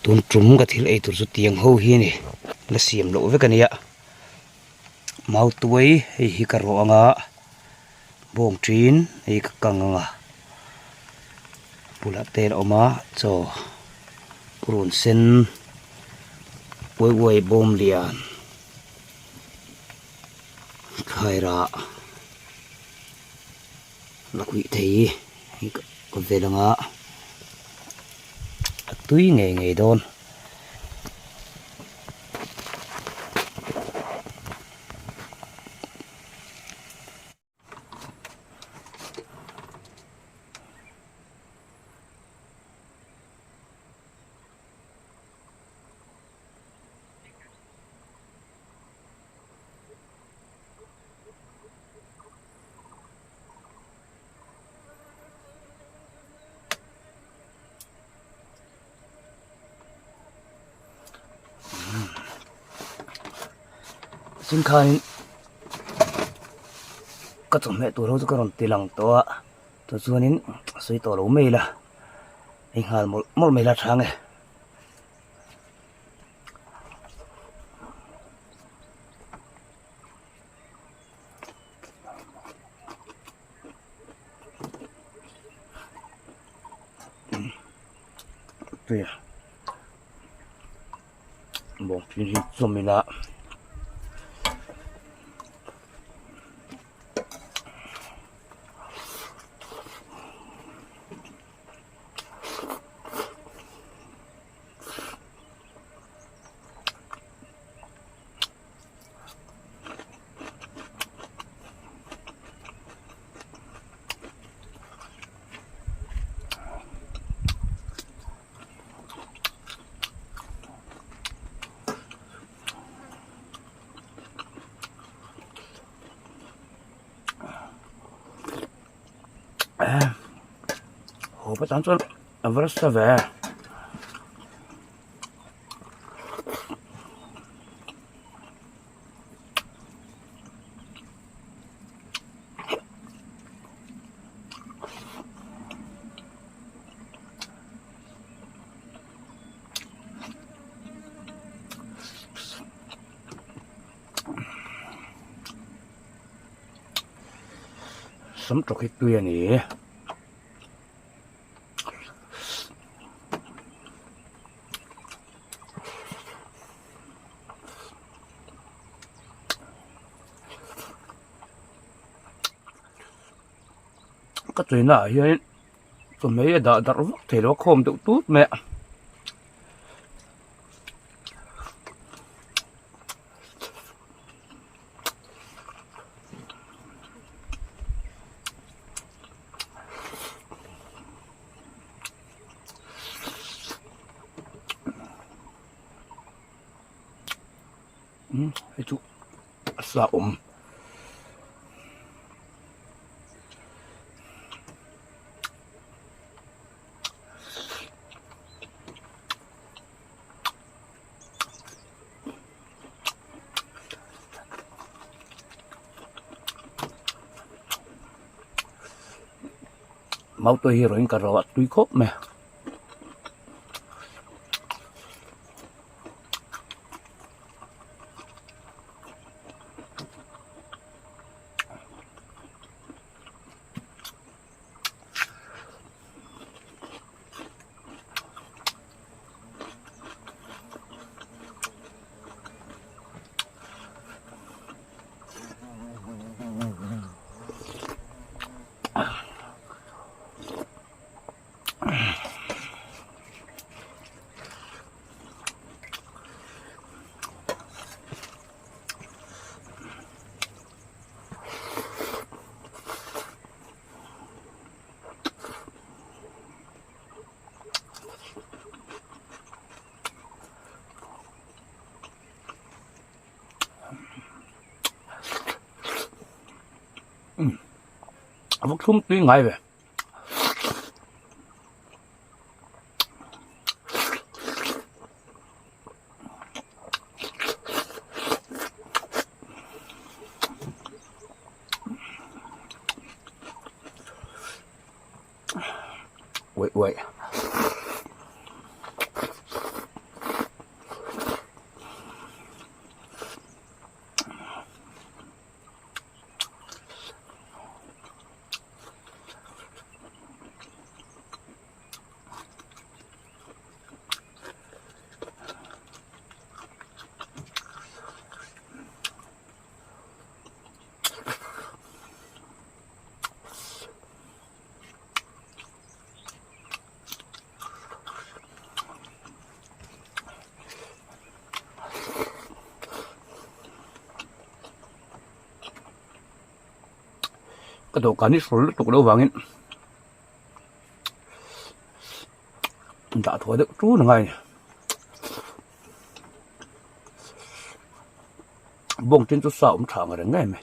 tun trum ka thil ei tur chu tiang ho hi ni la siam lo ve kania mau tuai hei hi ka ro anga bong trin hei ka kang anga pula tel oma cho purun sen woi woi bom lian khaira lakui thei hi ka velanga tui nge nge don xin khan ka chom me tur ho chu ka ron tilang to a to chuanin sui to lo mai la ei hal mol mai la thang e tuya bong pin hi chomina hộp tán cho vớt ra về sắm trọc cái tuyên này cái chuyện này ấy tụi mấy đã thì nó không tự tút mẹ itu asa mau tôi hiểu rồi cả rồi tuy khóc mẹ Vóc thum tuy ngay về wait กระโดดการนี่สุดตุกเดือวังอินด่าถอยเด็กรู้ยังไงบ่งจินจุดสาวมันถางอะไรง่ายไหม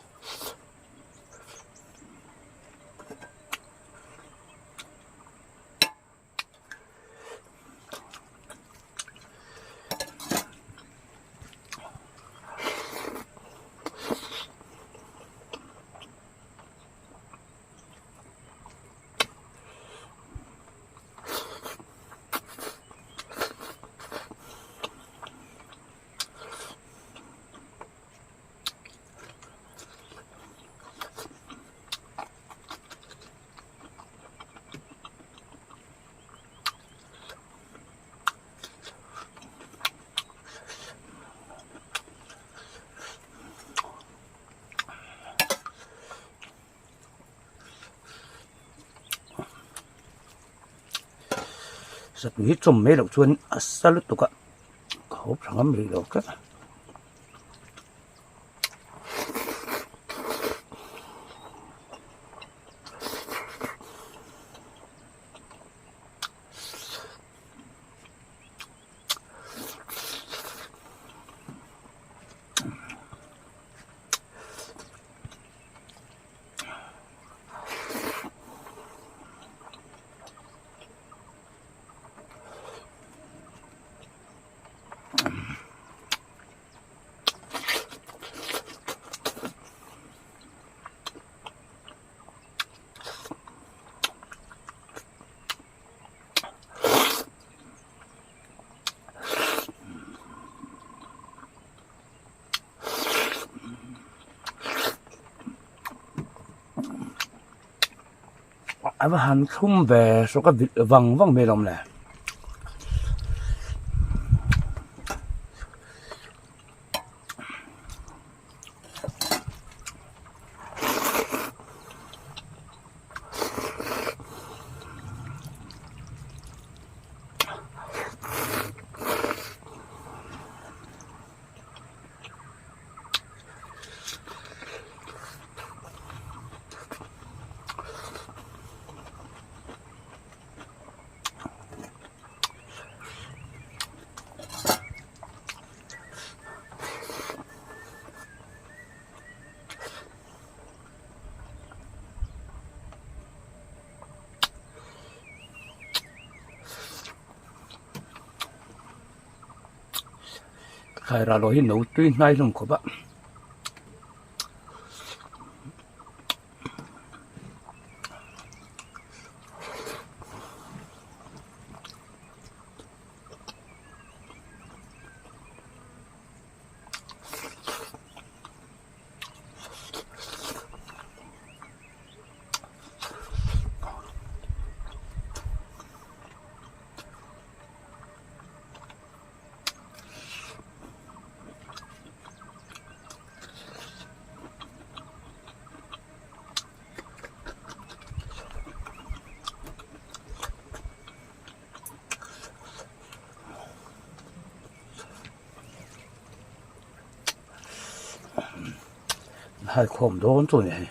สัตว์นี้จมไม่หลอกชวนอัศลุตุกะเขาพลังไม่หลอกกันไอ้บ้านทุ่มแหวสก็วังไม่ลมแหละใครเราลอยหนูตีนายลงขบะให้ความโดนตัวนี้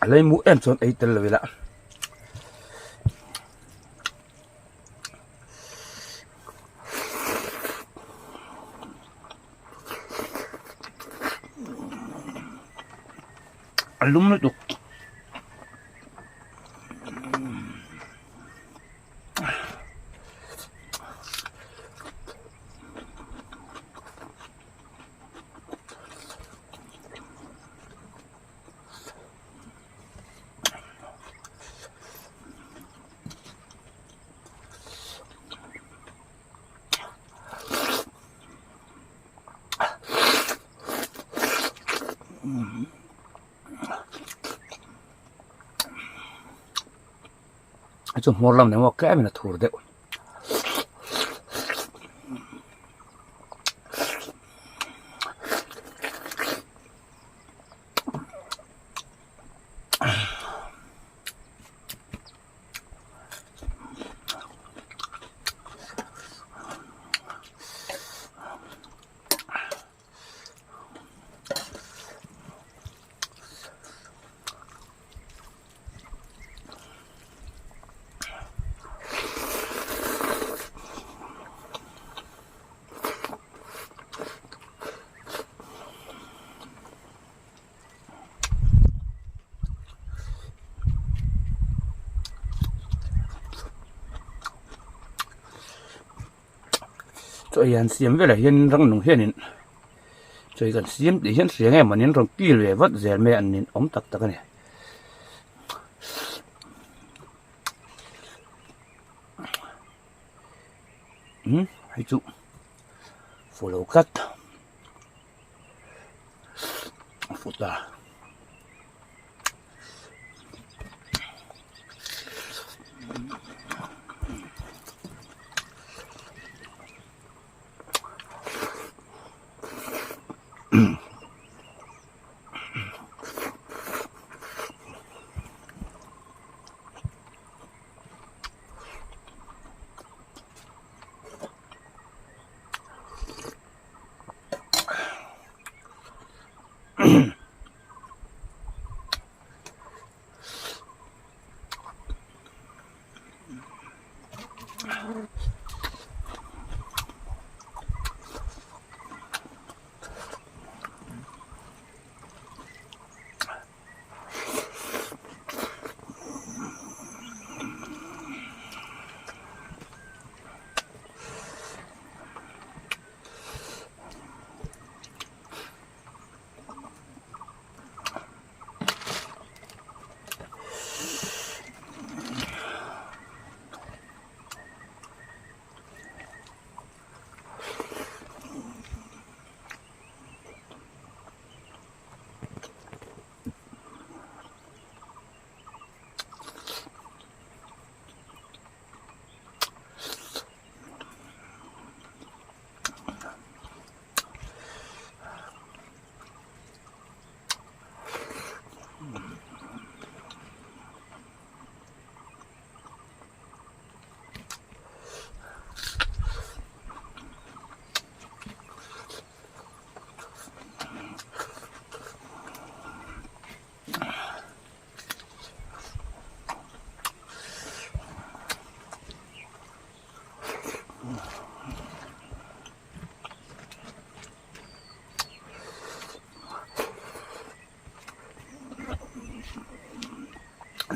lấy mũ em xuống ấy tên là vì lạ lúng nó được 좀 몰랐네 뭐 깨미나 토르대 cho xiêm với lại hiên răng nung hiên cho gần xiêm để hiên xiêm em mà nên rong kia về vắt dẻ mẹ nên ống tắc tắc này hay chú phủ lầu cắt phụ ta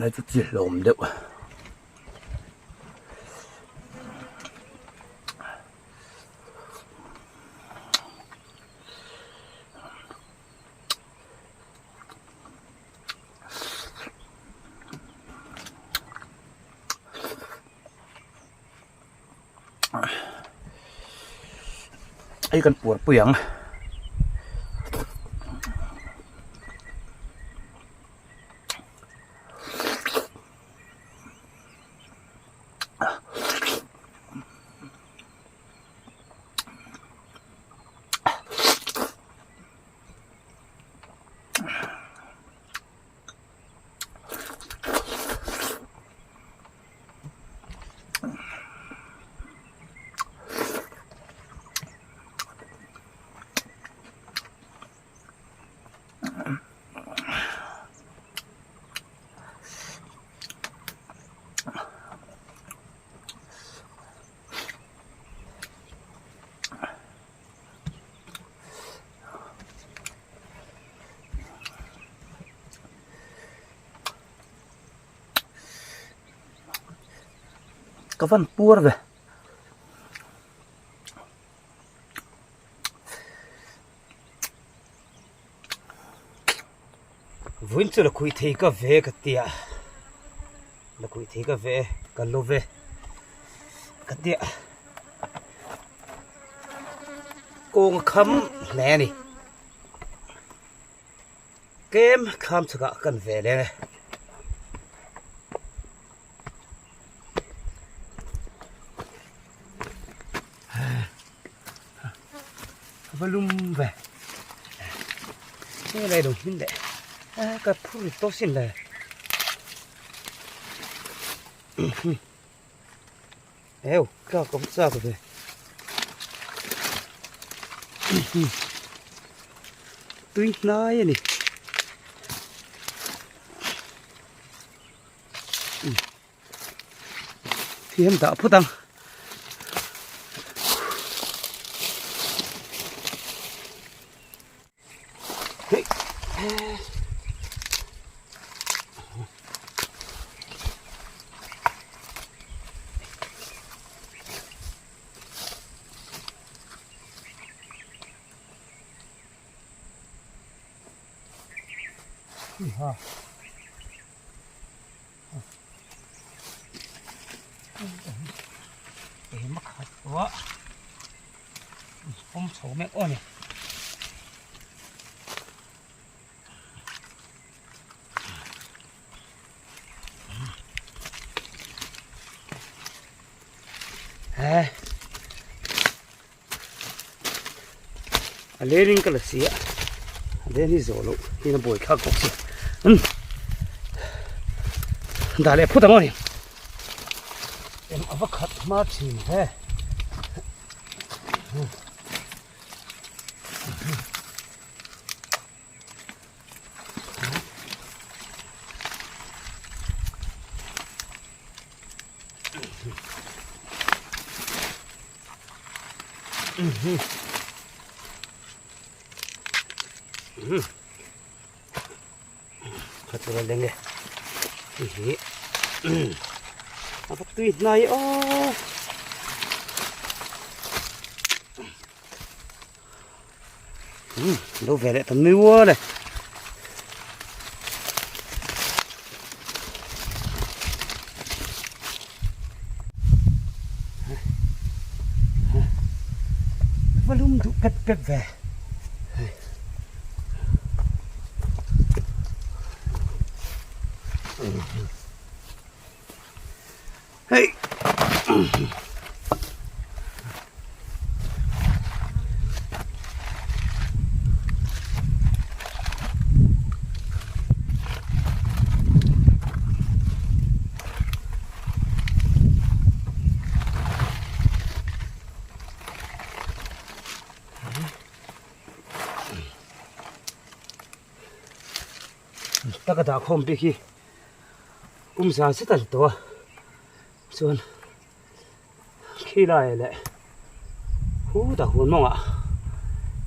lấy chút gì lồm được ấy cần pùa piếng cái văn pua về vốn chưa là quỷ thế cái về cái tia là quỷ thế cái về cái lô về cái tia cô khăm nè nè kem khăm cho cả cần về đây này volume về cái này đồng hin đấy cái phun tốt xin này eo cái cũng sao rồi tuy nói nè thì em tạo phút tăng ha mắc hạt quá không xấu mẹ ơi lên cái là gì ạ lên đi rồi luôn đi nó bồi khắc cục gì đã lấy phút rồi em áp khát mà chìm thế khát rồi lên nghe áp tuyệt này ô đâu về lại thằng nua này volume tụ cất cất về hey ta cái đào không đi khi ra sẽ tận to xuân khi lại lại hú đã hôn mong ạ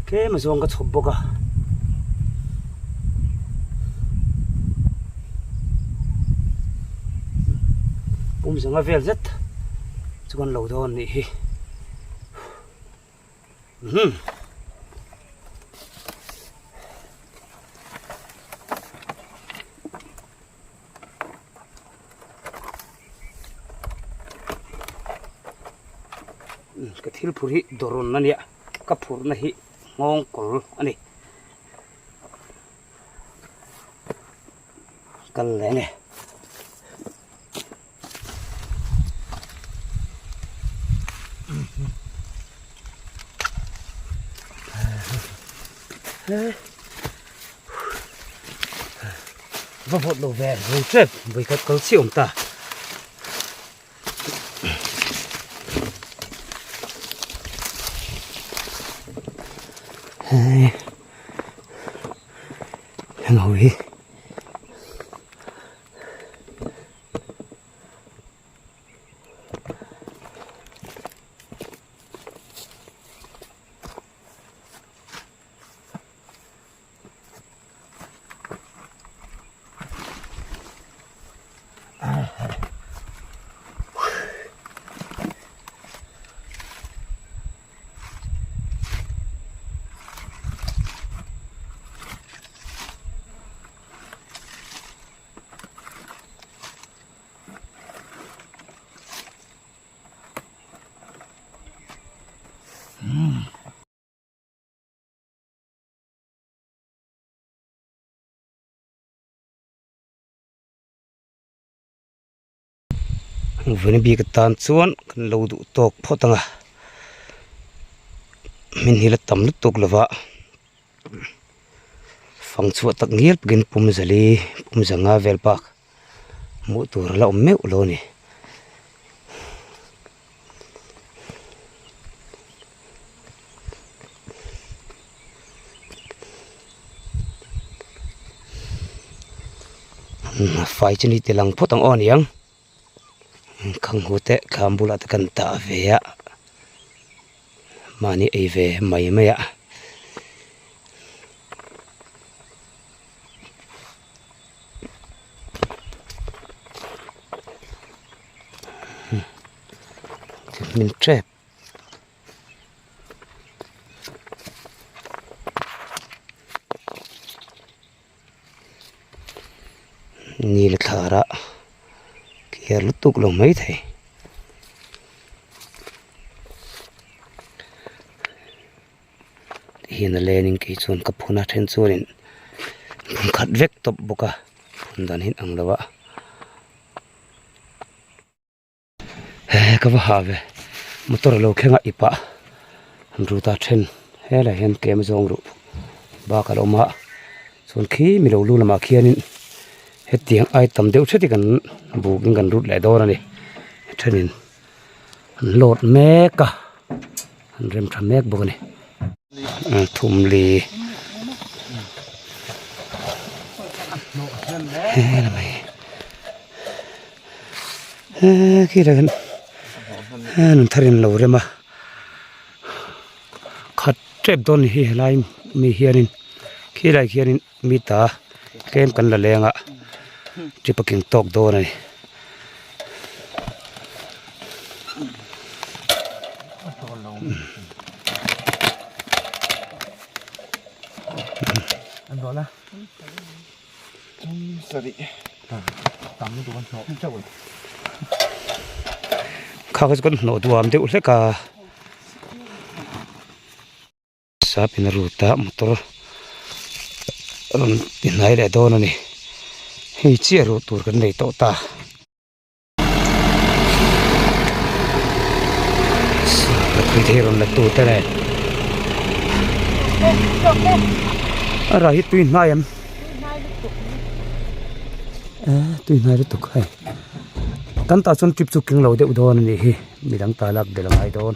cái mà xuân cái chụp bốc à ra ngay về rất chứ còn lâu thôi nè cái thil phuri doron na niya ka phur na hi ngong kol ani kal lenge và vội đồ về rồi chết với các câu chuyện ta ngồi วันนี้บีกตันส่วนกันเราดูตกพอตั้งมินฮิลตัมลุตกเลยวะฟังสวดตักเงียบกินปุ่มจะลีปุ่มจะงาเวลปักมุตัวเราไม่อุโลนี่ไฟชนิดที่หลังพอตั้งอ่อนยังขังหัวเตะคำบุลัดกันตาเวียมานี่ไอเวไม่อะมินเทรปนี่ละทาระเกียร์ลุตุกลงไม่ไทยเห็นเลนิงกี่ส่วนกับพูนัดเห็นส่วนผมขัดเวกตบบุกะผมดันเห็นอังละวะเฮ้ก็ว่าหาเวมุตระโลกแค่งอีปะรู้ตาเช่นเฮ้เลยเห็นเกมจงรู้บ้ากะลมะส่วนขี้มีเราลู่ละมาเขียนินเฮ็ดเตียงไอตำเดียวเช่นกันบุกกันรุดแหล่ดอนั่นนี่เช่นนี้โหลดแมกะเริ่มทำแมกบุกนี่ทุ่มลีเฮ้ยทำไมขี้อะไรกันนุ่นทารินเราเรื่อมาขัดเจ็บต้นเฮียไรมีเฮียนินขี้ไรเฮียนินมีตาเกมกันละเลงอ่ะจะไปกินตอกโดนนี่อันร้อนละสวัสดีตั้งตัวกันหนอเจ้าเลยข้าก็จะกันหนอตัวมันเดี๋ยวเล็กอะสาเป็นรูตามตัวที่ไหนได้โดนนี่ให้เชี่ยรูตัวกันในโต๊ะตาคือเทรอนละตัวแต่ไหนอะไรตุยนายมตุยนายรู้ตุกให้กันตาชนจิบสุกิงเราเดือดโดนนี่มีดังตาลักเดือดไงโดน